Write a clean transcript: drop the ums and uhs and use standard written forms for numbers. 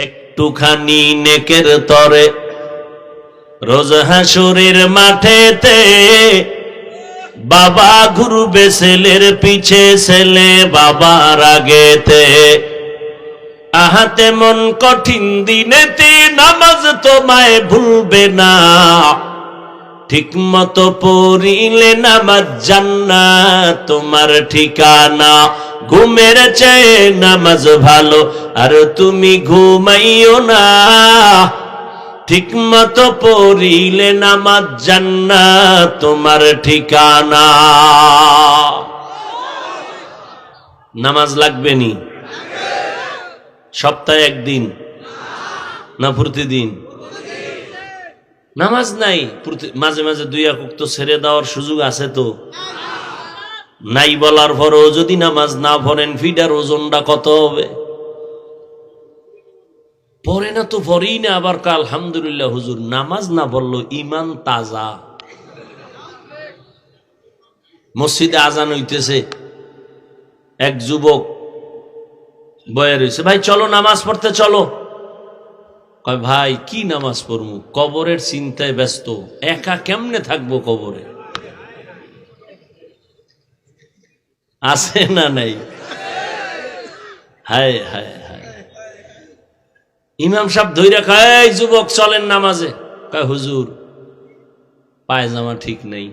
একটুখানি নেকের তরে রোজ হাসুরের মাঠেতে বাবা ঘুরবে ছেলের পিছে, ছেলে বাবার আগেতে। আহাতে মন কঠিন দিনেতে নামাজ তোমায় ভুলবে না, ঠিক মতো পড়িলে নামাজ জান্নাত তোমার ঠিকানা। ঘুমের চেয়ে নামাজ ভালো আর তুমি ঘুমাইও না, ঠিক মতো পড়িলে নামাজ জান্নাত তোমার ঠিকানা। নামাজ লাগবে নি? সপ্তাহে একদিন না প্রতিদিন? নামাজ নাই, মাঝে মাঝে দুই এক ওয়াক্ত ছেড়ে দেওয়ার সুযোগ আছে তো নাই? বলার পরও যদি নামাজ না পড়েন ফিডার ওজনটা কত হবে? পড়ে না তো পড়েই না, আবার কাল আলহামদুলিল্লাহ হুজুর নামাজ না পড়লো ইমান তাজা। মসজিদে আজান হইতেছে, এক যুবক বয়ে রয়েছে, ভাই চলো নামাজ পড়তে চলো। কয় ভাই কি নামাজ পড়বো, কবরের চিন্তায় ব্যস্ত, একা কেমনে থাকবো কবরে? আছে না নাই? হায় হায় হায়। ইমাম সাহেব ধইরা কয়, এই যুবক চলেন নামাজে। কয় হুজুর পায়জামা ঠিক নেই।